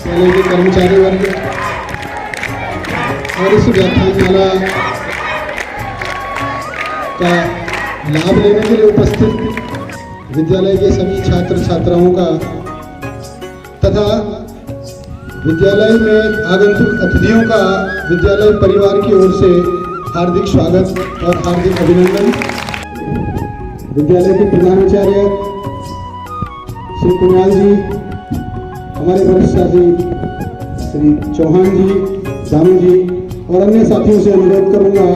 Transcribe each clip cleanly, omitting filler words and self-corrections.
विद्यालय के कर्मचारी वर्ग और इस व्याख्यानमाला का लाभ लेने के लिए उपस्थित विद्यालय के सभी छात्र छात्राओं का तथा विद्यालय में आगंतुक अतिथियों का विद्यालय परिवार की ओर से हार्दिक स्वागत और हार्दिक अभिनंदन। विद्यालय के प्रधानाचार्य श्री कुणाल जी, हमारे वरिष्ठ साथी श्री चौहान जी, दामू जी और अन्य साथियों से अनुरोध करूंगा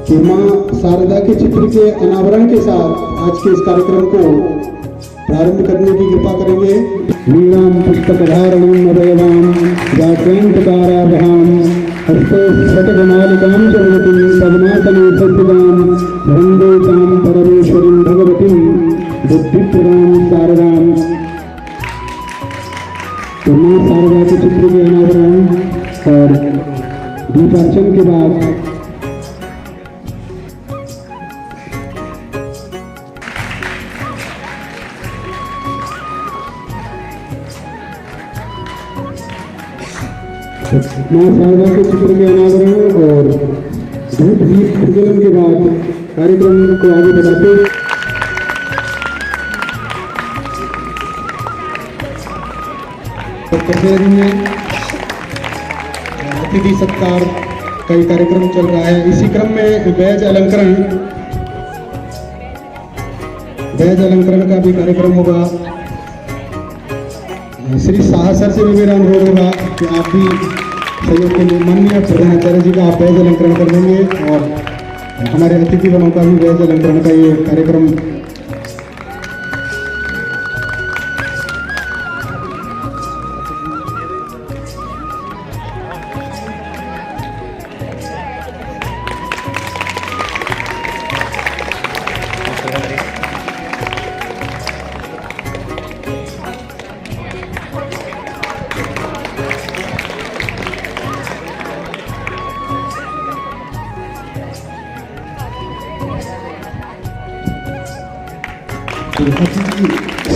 कि मां शारदा के चित्र के अनावरण के साथ आज के इस कार्यक्रम को प्रारंभ करने की कृपा करेंगे। वीणां पुस्तकधारणं अवयवां व्याकरणकारावहां हस्ते स्फटिकमालिकां च वदतीं पद्मासने स्थितां वन्दे तां परमेश्वरीं भगवतीं बुद्धिप्रदां शारदां। तो मां शारदा के चित्र के अनावरण और दीपार्चन के बाद मां शारदा के चित्र के अनावरण और धूप दीप प्रज्वलन के बाद कार्यक्रम को आगे बढ़ाते में अतिथि सत्कार का कार्यक्रम चल रहा है। इसी क्रम में बैज अलंकरण का भी कार्यक्रम होगा। श्री शाह सर से भी मेरा अनुरोध होगा कि आप भी सहयोग के लिए माननीय प्रधानाचार्य जी का आप बैज अलंकरण कर देंगे और हमारे अतिथि गणों का भी बैज अलंकरण का ये कार्यक्रम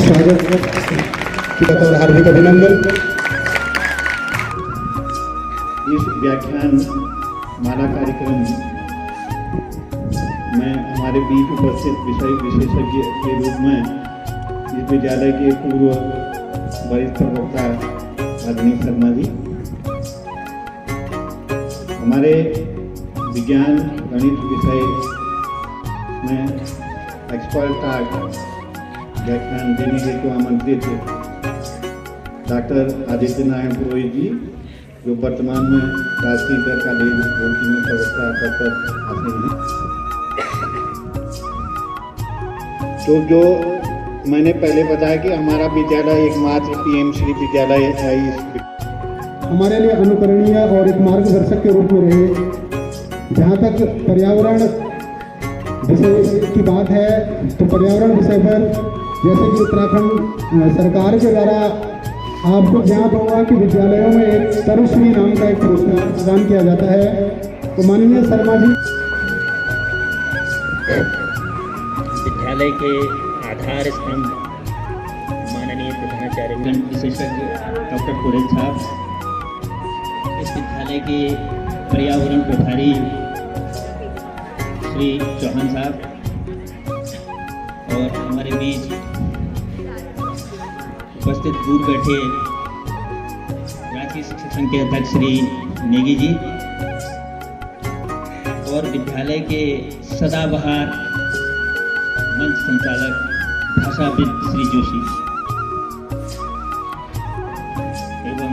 स्वागत और हार्दिक अभिनंदन। इस व्याख्यान माला कार्यक्रम में हमारे बीच उपस्थित विषय विशेषज्ञ के रूप में इस विद्यालय के पूर्व वरिष्ठ वक्ता आदरणीय शर्मा जी, हमारे विज्ञान गणित विषय में एक्सपर्ट व्याख्यान देने हेतु आमंत्रित डॉक्टर आदित्य नारायण पुरोहित जी, जो वर्तमान में राष्ट्रीय इंटर कॉलेज बोर्ड में प्रवक्ता पद पर आसीन हैं। तो जो मैंने पहले बताया कि हमारा विद्यालय एकमात्र पीएम श्री विद्यालय है, हमारे लिए अनुकरणीय और एक मार्गदर्शक के रूप में रहे। जहाँ तक पर्यावरण विषय की बात है तो पर्यावरण विषय पर जैसे कि उत्तराखंड सरकार के द्वारा आपको ज्ञात होगा कि विद्यालयों में एक तरुश्री नाम का एक पुरस्कार प्रदान किया जाता है। तो माननीय शर्मा जी, विद्यालय के आधार स्तंभ माननीय प्रधानाचार्य गणित विशेषज्ञ डॉक्टर पुरोहित साहब, इस विद्यालय के पर्यावरण प्रभारी श्री चौहान साहब और हमारे बीच उपस्थित दूर बैठे राष्ट्रीय शिक्षक संघ के अध्यक्ष श्री नेगी जी और विद्यालय के सदाबहार मंच संचालक भाषाविद श्री जोशी एवं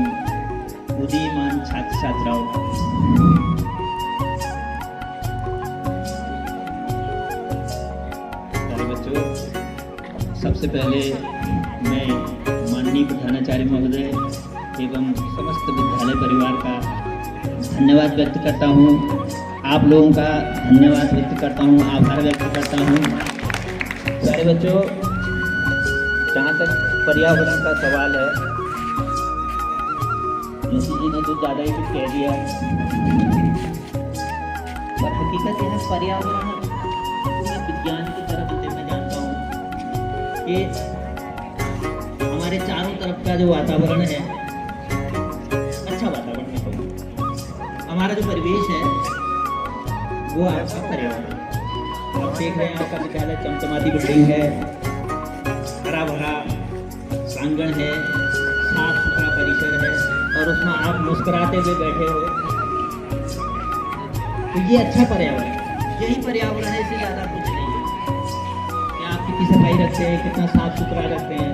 उदीयमान छात्र छात्राओं, सबसे पहले मैं माननीय प्रधानाचार्य महोदय एवं समस्त विद्यालय परिवार का धन्यवाद व्यक्त करता हूँ। आप लोगों का धन्यवाद व्यक्त करता हूँ, आभार व्यक्त करता हूँ। प्यारे बच्चों, जहाँ तक पर्यावरण का सवाल है, जोशी जी ने तो ज़्यादा ही कुछ कह दिया, पर हकीकत यह है पर्यावरण विज्ञान की तरफ से मैं जानता हूँ कि हमारे चारों तरफ का जो वातावरण है हमारा जो परिवेश है वो आपका पर्यावरण। आप देख रहे हैं आपका विद्यालय चमचमाती बिल्डिंग है, हरा भरा प्रांगण है, साफ सुथरा परिसर है और उसमें आप मुस्कुराते हुए बैठे हो, तो ये अच्छा पर्यावरण, यही पर्यावरण है, इससे ज़्यादा कुछ नहीं है कि आप कितनी सफाई रखते हैं, कितना साफ सुथरा रखते हैं,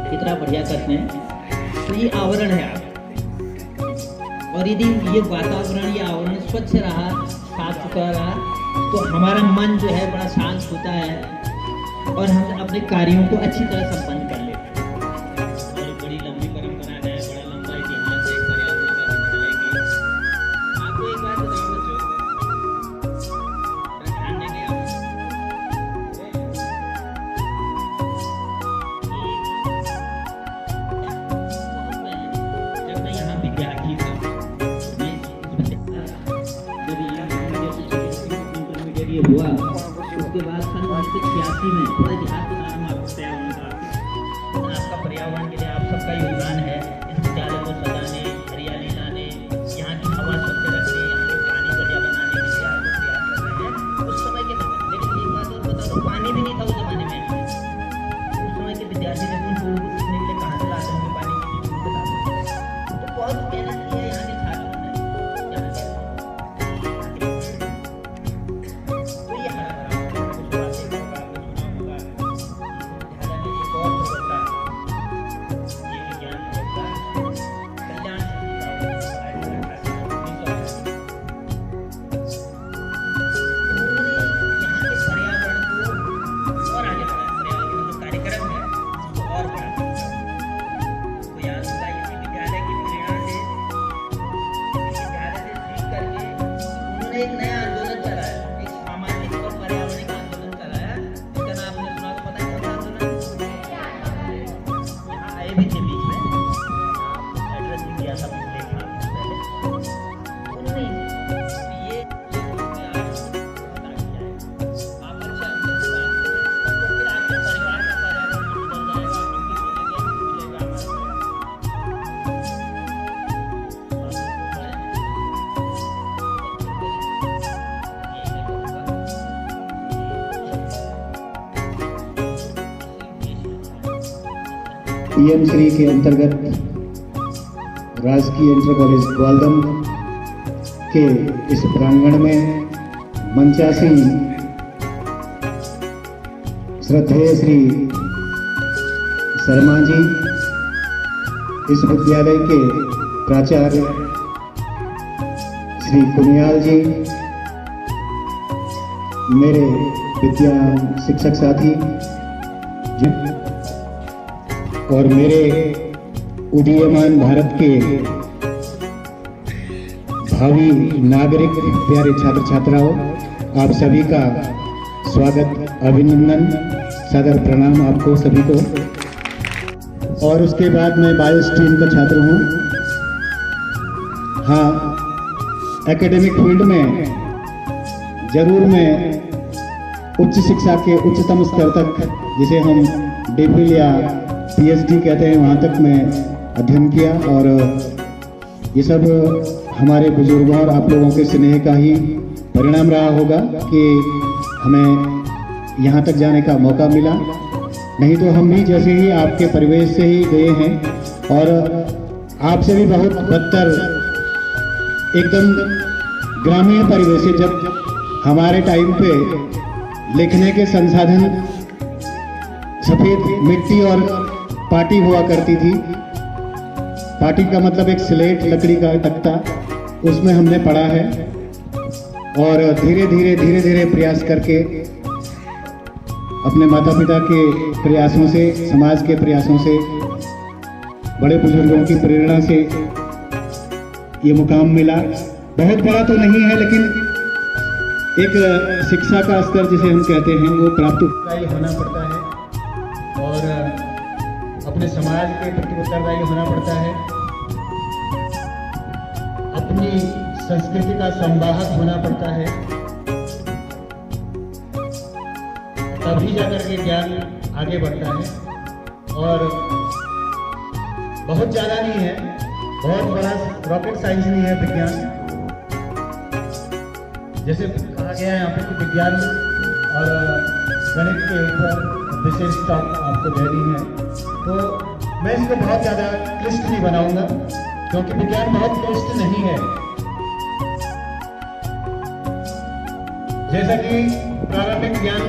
कितना बढ़िया करते हैं, तो ये आवरण है आप। और यदि ये वातावरण, ये आवरण स्वच्छ रहा, साफ सुथरा रहा, तो हमारा मन जो है बड़ा शांत होता है और हम अपने कार्यों को अच्छी तरह संपन्न कर लेते हैं। और बड़ी लंबी परंपरा है, बड़ा लंबा इतिहास है पर्यावरण का विद्यालय की। आपको एक बात बताऊं बच्चों, ध्यान देंगे आप, जब मैं यहाँ विद्यार्थी था, ये हुआ, उसके बाद सन 1986 में थोड़ा इतिहास के बारे में आपको तय होगा। आपका पर्यावरण के लिए आप सबका योगदान है इस विद्यालय को सजाने, हरियाली लाने, यहाँ की हवा स्वच्छ रखने, यहाँ के पानी बढ़िया बनाने के लिए आप प्रयास कर रहे हैं उस समय के। लेकिन एक बात और बता दो, पानी भी नहीं था उस जमाने में। उस समय के विद्यार्थी जब उन लोगों को सीखने के लिए कहाँ से लाते होंगे पानी की, बता दो। तो बहुत मेहनत की है यहाँ के छात्रों ने। एक नया आंदोलन चलाया, एक सामाजिक और पर्यावरणिक आंदोलन चलाया, जिसका नाम आपने सुना तो पता है कौन सा आंदोलन? यहाँ आए भी थे बीच में, एड्रेस भी किया था पिछले एक माह पहले। उन्होंने ये आप अच्छा तो फिर आपके परिवार का पर्यावरण बदल जाएगा, पीएम श्री के अंतर्गत राजकीय इंटर कॉलेज ग्वालदम के इस प्रांगण में मंचासीन श्रद्धेय श्री शर्मा जी, इस विद्यालय के प्राचार्य श्री कुनियाल जी, मेरे विद्या शिक्षक साथी और मेरे उदीयमान भारत के भावी नागरिक प्यारे छात्र छात्राओं, आप सभी का स्वागत, अभिनंदन, सादर प्रणाम आपको सभी को। और उसके बाद मैं बायो स्ट्रीम का छात्र हूँ। हाँ, एकेडमिक फील्ड में जरूर मैं उच्च शिक्षा के उच्चतम स्तर तक, जिसे हम डिफिल या पीएचडी कहते हैं, वहाँ तक मैं अध्ययन किया। और ये सब हमारे बुजुर्गों और आप लोगों के स्नेह का ही परिणाम रहा होगा कि हमें यहाँ तक जाने का मौका मिला। नहीं तो हम भी जैसे ही आपके परिवेश से ही गए हैं और आपसे भी बहुत बदतर एकदम ग्रामीण परिवेश है। जब हमारे टाइम पे लिखने के संसाधन सफ़ेद मिट्टी और पाटी हुआ करती थी। पाटी का मतलब एक स्लेट, लकड़ी का तख्ता, उसमें हमने पढ़ा है। और धीरे धीरे प्रयास करके अपने माता पिता के प्रयासों से, समाज के प्रयासों से, बड़े बुजुर्गों की प्रेरणा से ये मुकाम मिला। बहुत बड़ा तो नहीं है, लेकिन एक शिक्षा का स्तर जिसे हम कहते हैं वो प्राप्त होना पड़ता है और अपने समाज के प्रति उत्तरदायी होना पड़ता है, अपनी संस्कृति का संवाहक होना पड़ता है, तभी जाकर के ज्ञान आगे बढ़ता है। और बहुत ज़्यादा नहीं है, बहुत बड़ा रॉकेट साइंस नहीं है विज्ञान, जैसे कहा गया है यहाँ पे कि विज्ञान और गणित के ऊपर विशेष टॉक आपको देनी है, तो मैं इसको बहुत ज़्यादा क्लिष्ट नहीं बनाऊंगा, क्योंकि विज्ञान बहुत क्लिष्ट नहीं है। जैसा कि प्रारंभिक ज्ञान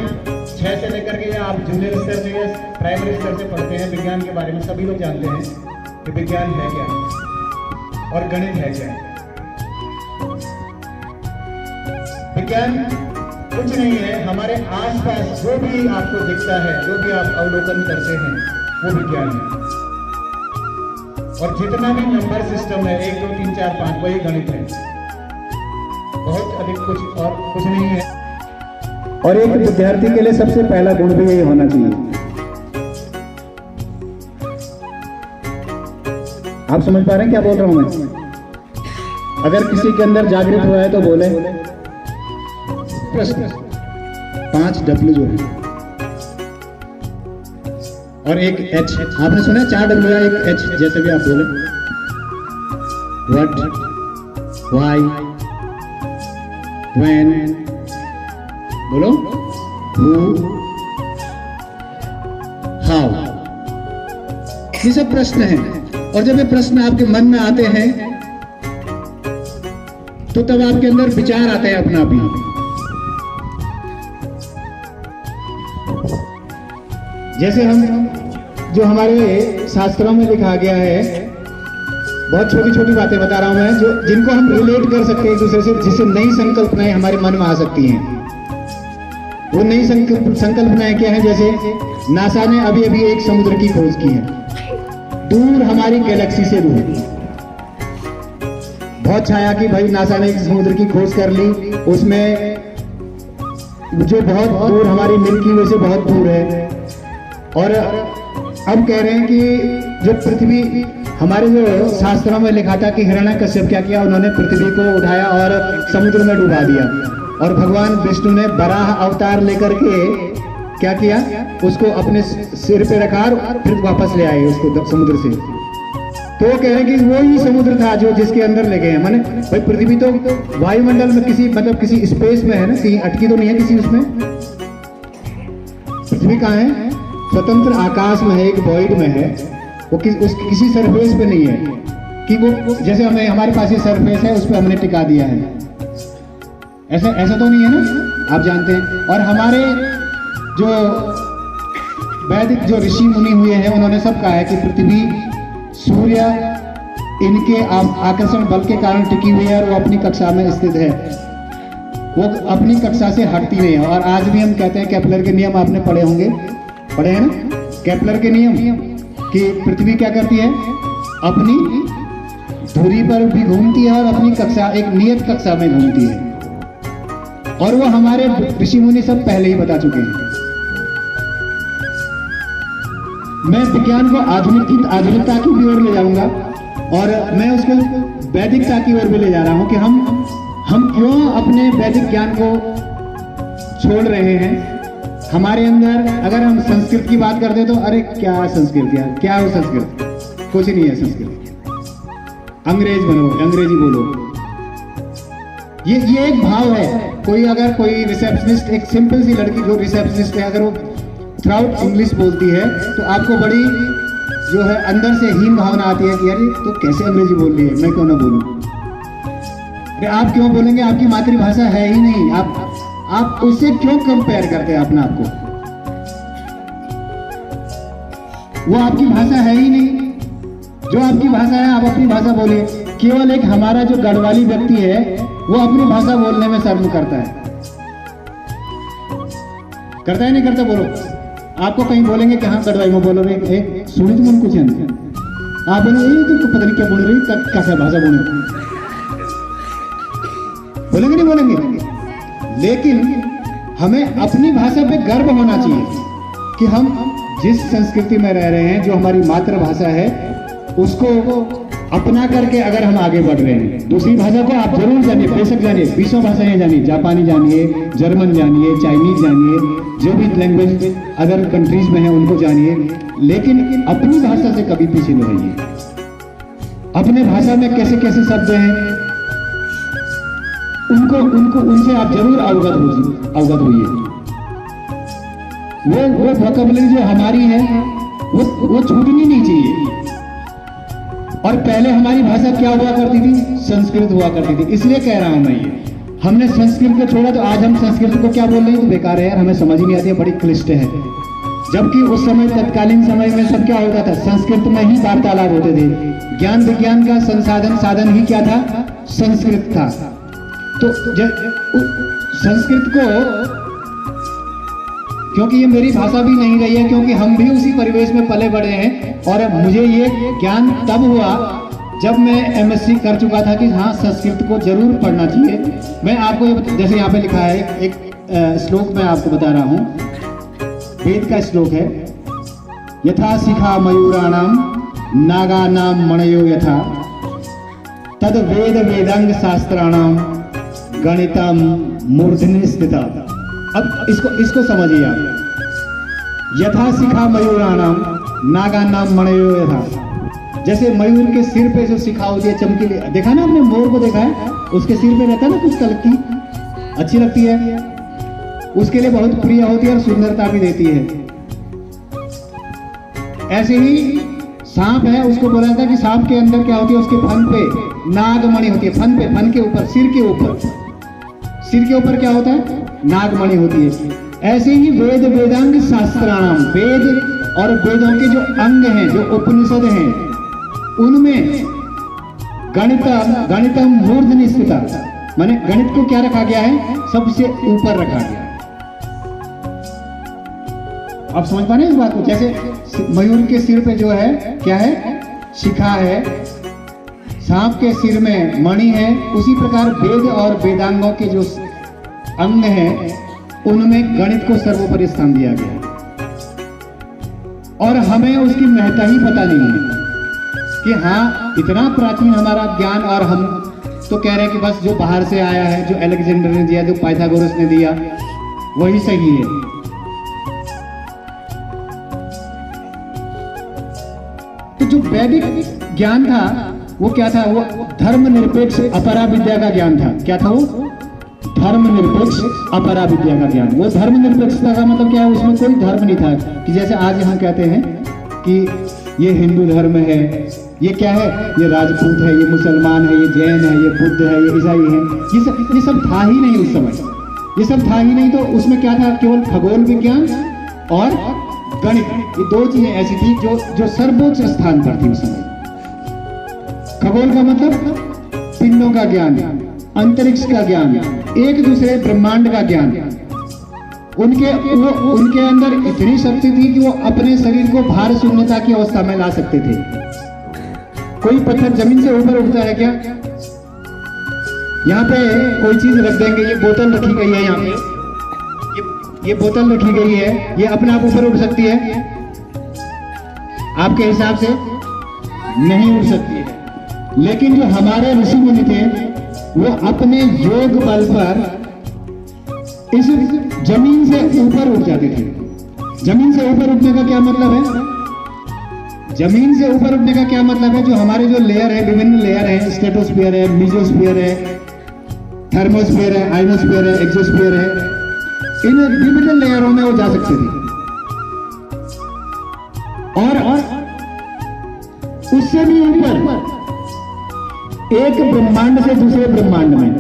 6 से लेकर के या आप जूनियर स्तर से या प्राइमरी स्तर से पढ़ते हैं, विज्ञान के बारे में सभी लोग जानते हैं कि विज्ञान है क्या और गणित है क्या। विज्ञान कुछ नहीं है, हमारे आसपास जो भी आपको दिखता है, जो भी आप अवलोकन करते हैं, वो विज्ञान है। और जितना भी नंबर सिस्टम है 1 2 3 4 5 वही गणित है, बहुत अधिक कुछ और कुछ नहीं है। और एक विद्यार्थी के लिए सबसे पहला गुण भी यही होना चाहिए। आप समझ पा रहे हैं क्या बोल रहा हूं मैं? अगर किसी के अंदर जागृत हुआ है तो बोले। प्रश्न 5 W जो है और एक H, आपने सुना 4 W है, एक H, जैसे भी आप बोले। What, why, when, बोलो, who, how, ये सब प्रश्न हैं। और जब ये प्रश्न आपके मन में आते हैं तो तब आपके अंदर विचार आते हैं अपना आप ही। जैसे हम जो हमारे शास्त्रों में लिखा गया है, बहुत छोटी छोटी बातें बता रहा हूं मैं, जो जिनको हम रिलेट कर सकते हैं एक दूसरे से, जिससे नई संकल्पनाएं हमारे मन में आ सकती हैं। वो नई संकल्पनाएं क्या है? जैसे नासा ने अभी अभी एक समुद्र की खोज की है, दूर हमारी गैलेक्सी से दूर। बहुत छाया कि भाई नासा ने एक समुद्र की खोज कर ली, उसमें जो बहुत दूर हमारी मिल्की वे से बहुत दूर है। और अब कह रहे हैं कि जो पृथ्वी, हमारे जो शास्त्रों में लिखा था कि हिरण्यकश्यप क्या किया, उन्होंने पृथ्वी को उठाया और समुद्र में डुबा दिया, और भगवान विष्णु ने बराह अवतार लेकर के क्या किया, उसको अपने सिर पे रखा और फिर वापस ले आए उसको समुद्र से। तो वो कह रहे हैं कि वो ही समुद्र था जो जिसके अंदर ले गए हैं। माने भाई पृथ्वी तो वायुमंडल में किसी मतलब किसी स्पेस में है ना, कहीं अटकी तो नहीं है किसी उसमें। पृथ्वी कहाँ है? स्वतंत्र आकाश में है, एक वॉइड में है, वो किसी सरफेस पे नहीं है कि वो जैसे हमें हमारे पास ये सरफेस है उस पर हमने टिका दिया है, ऐसा तो नहीं है ना, आप जानते हैं। और हमारे जो वैदिक जो ऋषि मुनि हुए हैं उन्होंने सब कहा है कि पृथ्वी सूर्य इनके आकर्षण बल के कारण टिकी हुई है और वो अपनी कक्षा में स्थित है, वो अपनी कक्षा से हटती नहीं है। और आज भी हम कहते हैं केपलर के नियम आपने पढ़े होंगे, पढ़े हैं ना केपलर के नियम, कि पृथ्वी क्या करती है, अपनी धुरी पर भी घूमती है और अपनी कक्षा एक नियत कक्षा में घूमती है। और वो हमारे ऋषि मुनि सब पहले ही बता चुके हैं। मैं विज्ञान को आधुनिकता की भी ओर ले जाऊंगा और मैं उसको वैदिकता की ओर भी ले जा रहा हूं कि हम क्यों अपने वैदिक ज्ञान को छोड़ रहे हैं। हमारे अंदर अगर हम संस्कृत की बात करते तो अरे क्या संस्कृत यार, क्या हो संस्कृत, कुछ नहीं है संस्कृत, अंग्रेज बनो, अंग्रेजी बोलो। ये एक भाव है। अगर कोई रिसेप्शनिस्ट, एक सिंपल सी लड़की जो रिसेप्शनिस्ट है, अगर वो थ्राउट इंग्लिश बोलती है तो आपको बड़ी जो है अंदर से हीन भावना आती है कि यार तो कैसे अंग्रेजी बोल रही है, मैं क्यों ना बोलूं। अरे आप क्यों बोलेंगे, आपकी मातृभाषा है ही नहीं, आप उससे क्यों कंपेयर करते हैं अपने आप को, वो आपकी भाषा है ही नहीं। जो आपकी भाषा है आप अपनी भाषा बोलिए। केवल एक हमारा जो गढ़वाली व्यक्ति है वो अपनी भाषा बोलने में शर्म करता है नहीं करता? बोलो, आपको कहीं बोलेंगे कि हाँ गढ़वाली में बोलो, सुनी तुम कुछ है, आप बोलो ये तो पता नहीं क्या बोल रही, कैसा भाषा बोलेंगे नहीं बोलेंगे। लेकिन हमें अपनी भाषा पे गर्व होना चाहिए कि हम जिस संस्कृति में रह रहे हैं, जो हमारी मातृभाषा है, उसको अपना करके अगर हम आगे बढ़ रहे हैं। दूसरी भाषा को आप जरूर जानिए, बेशक जानिए, 20 भाषाएं जानिए, जापानी जानिए, जर्मन जानिए, चाइनीज जानिए, जो भी लैंग्वेज अदर कंट्रीज में है उनको जानिए, लेकिन अपनी भाषा से कभी पीछे न रहिए। अपने भाषा में कैसे कैसे शब्द हैं उनको उनसे आप जरूर अवगत होइए। वो वोकैबुलरी जो हमारी है वो छूटनी नहीं चाहिए। और पहले हमारी भाषा क्या हुआ करती थी? संस्कृत हुआ करती थी। इसलिए कह रहा हूं मैं ये, हमने संस्कृत को छोड़ा तो आज हम संस्कृत को क्या बोल रहे हैं तो बेकार है यार, हमें समझ ही नहीं आती है, बड़ी क्लिष्ट है। जबकि उस समय तत्कालीन समय में सब क्या होता था? संस्कृत में ही वार्तालाप होते थे। ज्ञान विज्ञान का साधन ही क्या था? संस्कृत था। तो संस्कृत को, क्योंकि ये मेरी भाषा भी नहीं रही है, क्योंकि हम भी उसी परिवेश में पले बड़े हैं, और मुझे ये ज्ञान तब हुआ जब मैं एमएससी कर चुका था कि हाँ संस्कृत को जरूर पढ़ना चाहिए। मैं आपको ये जैसे यहाँ पे लिखा है एक श्लोक मैं आपको बता रहा हूँ, वेद का श्लोक है, यथा शिखा मयूराणाम नागानाम मणयो यथा तद वेद वेदांग शास्त्राणाम गणितम मूर्धनि स्थिता। अब इसको समझिए आप। यथा शिखा मयूराणाम नागानाम मणयो यथा, जैसे मयूर के सिर पे जो शिखा होती है चमकीली, देखा ना आपने मोर को देखा है, उसके सिर पे रहता है ना कुछ तलकी, अच्छी लगती है, उसके लिए बहुत प्रिय होती है और सुंदरता भी देती है। ऐसे ही सांप है, उसको बोला जाता है कि सांप के अंदर क्या होती है? उसके फन पे नागमणि होती है। फन के ऊपर, सिर के ऊपर क्या होता है? नागमणि होती है। ऐसे ही वेद वेदांग शास्त्राणाम, वेद और वेदों के जो अंग हैं, जो उपनिषद हैं, उनमें गणितम मूर्धनि स्थिता, माने गणित को क्या रखा गया है? सबसे ऊपर रखा गया। आप समझ पा रहे हैं इस बात को? जैसे मयूर के सिर पे जो है क्या है? शिखा है, सांप के सिर में मणि है, उसी प्रकार वेद और वेदांगों के जो अंग हैं उनमें गणित को सर्वोपरि स्थान दिया गया। और हमें उसकी महत्ता ही पता नहीं है कि हाँ इतना प्राचीन हमारा ज्ञान, और हम तो कह रहे हैं कि बस जो बाहर से आया है, जो अलेक्जेंडर ने दिया, जो पाइथागोरस ने दिया, वही सही है। तो जो वैदिक ज्ञान था वो क्या था? वो धर्मनिरपेक्ष अपरा विद्या का ज्ञान था। क्या था वो? धर्मनिरपेक्ष अपरा विद्या का ज्ञान। वो धर्मनिरपेक्षता का मतलब क्या है? उसमें कोई धर्म नहीं था कि जैसे आज हम कहते हैं कि ये हिंदू धर्म है, ये क्या है? ये राजपूत है, ये मुसलमान है, ये जैन है, ये बुद्ध है, ये ईसाई है। ये सब था ही नहीं उस समय। ये सब था ही नहीं। तो उसमें क्या था? केवल खगोल विज्ञान और गणित, ये दो चीजें ऐसी थी जो सर्वोच्च स्थान पर थी उस समय। खगोल का मतलब पिंडों का ज्ञान, अंतरिक्ष का ज्ञान, एक दूसरे ब्रह्मांड का ज्ञान। उनके अंदर इतनी शक्ति थी कि वो अपने शरीर को भार शून्यता की अवस्था में ला सकते थे। कोई पत्थर जमीन से ऊपर उठता है क्या? यहाँ पे कोई चीज रख देंगे, ये बोतल रखी गई है, यहाँ पे ये बोतल रखी गई है, ये अपने आप ऊपर उठ सकती है? आपके हिसाब से नहीं उठ सकती है। लेकिन जो हमारे ऋषि मुनि थे वो अपने योग बल पर इस जमीन से ऊपर उठ जाते थे। जमीन से ऊपर उठने का क्या मतलब है? जमीन से ऊपर उठने का क्या मतलब है? जो हमारे जो लेयर है, विभिन्न लेयर है, स्ट्रेटोस्फीयर है, मेसोस्फीयर है, थर्मोस्फीयर है, आइनोस्फीयर है, एक्सोस्फीयर है, इन विभिन्न लेयरों में वो जा सकते थे। और उससे भी ऊपर एक ब्रह्मांड से दूसरे ब्रह्मांड में,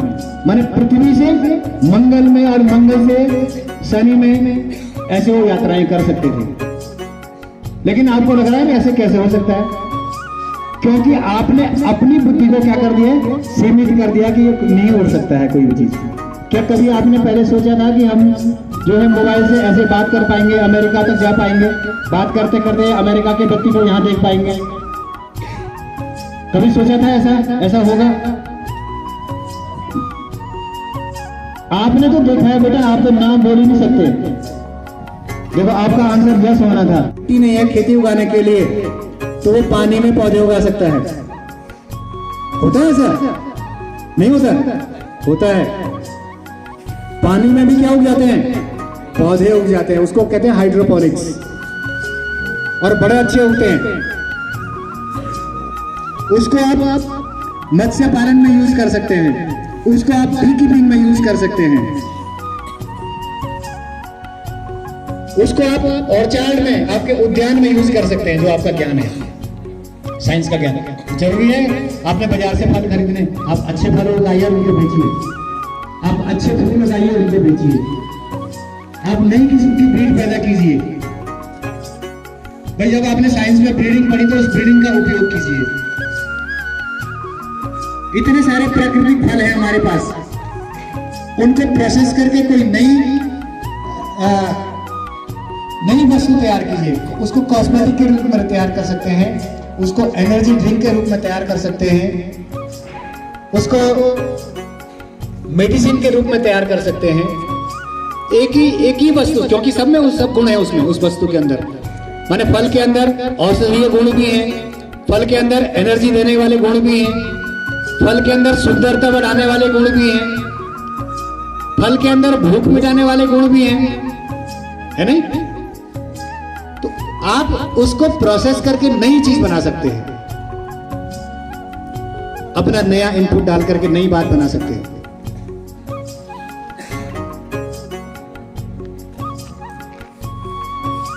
माने पृथ्वी से मंगल में और मंगल से शनि में, ऐसे वो यात्राएं कर सकते थे। लेकिन आपको लग रहा है कि ऐसे कैसे हो सकता है? क्योंकि आपने अपनी बुद्धि को क्या कर दिया? सीमित कर दिया कि ये नहीं उड़ सकता है कोई भी चीज। क्या कभी आपने पहले सोचा था कि हम जो है मोबाइल से ऐसे बात कर पाएंगे, अमेरिका तक जा पाएंगे, बात करते करते अमेरिका के व्यक्ति को यहाँ देख पाएंगे? कभी सोचा था ऐसा होगा? आपने तो देखा है बेटा, आप तो नाम बोल ही नहीं सकते। देखो आपका आंसर यस होना था। खेती नहीं है खेती उगाने के लिए, तो वो पानी में पौधे उगा सकता है। होता है ऐसा? नहीं होता? होता है। पानी में भी क्या उग जाते हैं? पौधे उग जाते हैं। उसको कहते हैं हाइड्रोपोनिक्स, और बड़े अच्छे उगते हैं। उसको आप मत्स्य पालन में यूज कर सकते हैं। उसको आप बी कीपिंग में यूज कर सकते हैं, उसको आप ऑर्चार्ड में, आपके उद्यान में यूज कर सकते हैं। जो आपका ज्ञान है, साइंस का ज्ञान जरूरी है। आपने बाजार से फल खरीदने, आप अच्छे फल उगाइए और उनको बेचिए, आप अच्छे फूल उगाइए और उनको बेचिए, आप नई किस्म की ब्रीड पैदा कीजिए। भाई जब आपने साइंस में ब्रीडिंग पढ़ी तो उस ब्रीडिंग का उपयोग कीजिए। इतने सारे प्राकृतिक फल हैं हमारे पास, उनको प्रोसेस करके कोई नई वस्तु तैयार कीजिए। उसको कॉस्मेटिक के रूप में तैयार कर सकते हैं, उसको एनर्जी ड्रिंक के रूप में तैयार कर सकते हैं, उसको मेडिसिन के रूप में तैयार कर सकते हैं। एक ही वस्तु, क्योंकि सब में सब गुण है उसमें, उस वस्तु के अंदर। माने फल के अंदर औषधीय गुण भी हैं, फल के अंदर एनर्जी देने वाले गुण भी हैं, फल के अंदर सुंदरता बढ़ाने वाले गुण भी हैं, फल के अंदर भूख मिटाने वाले गुण भी हैं, है नहीं? तो आप उसको प्रोसेस करके नई चीज बना सकते हैं, अपना नया इनपुट डाल करके नई बात बना सकते हैं।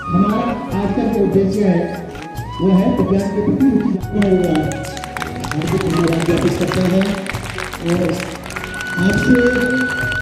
हमारा आज का जो उद्देश्य है वो है विज्ञान के प्रति रुचि जागरूक होगा। आपको धन्यवाद ज्ञापित करते हैं और आपसे